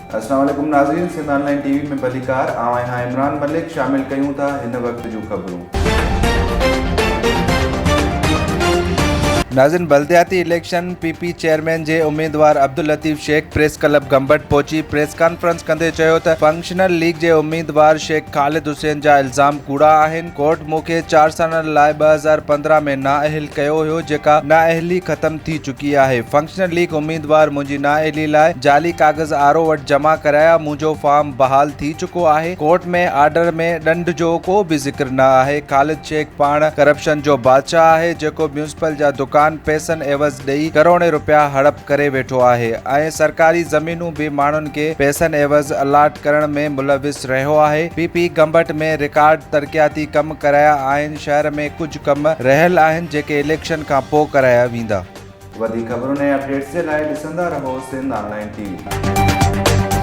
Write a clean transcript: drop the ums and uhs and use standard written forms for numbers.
अस्सलाम वालेकुम नाज़रीन, सिंध ऑनलाइन टीवी में भलीकार आवां इमरान मलिक शामिल कयूं था हिन वक्त जूं ख़बरूं। नाज़रीन, बल्दियाती इलेक्शन पीपी चेयरमैन जे उम्मीदवार अब्दुल लतीफ़ शेख प्रेस क्लब गंबट पहुची प्रेस कॉन्फ्रेंस कंदे चयो त फंक्शनल लीग जे उम्मीदवार शेख ख़ालिद हुसैन जा इल्ज़ाम कूड़ा आहिनि। कोर्ट मूंखे 4 सालनि लाइ 2015 में नाअहल कयो हुयो, जेका नाअहली ख़त्म थी चुकी आहे। फंक्शनल लीग उम्मीदवार मुंहिंजी नाअहली लाइ जाली कागज़ आरओ वटि जमा कराया, मुंहिंजो फॉर्म बहाल थी चुको आहे। कोर्ट में आर्डर में ॾंड जो को बि ज़िक्र न आहे। ख़ालिद शेख पाण करप्शन जो बादशाह आहे, जेको म्यूनिसिपल जा दुकान पैसनि एवज़ ॾेई करोड़े रुपया हड़प करे वेठो आहे ऐं सरकारी ज़मीनूं बि माण्हुनि खे पैसनि एवज़ अलाट करण में मुलविस रहियो आहे। पीपी गंबट में रिकॉर्ड तरक़ियाती कम कराया आहिनि। शहर में कुझु कम रहियल आहिनि जेके इलेक्शन खां पोइ कराया वेंदा। वधीक ख़बरुनि ऐं अपडेट्स जे लाइ ॾिसंदा रहो सिंध ऑनलाइन टीवी।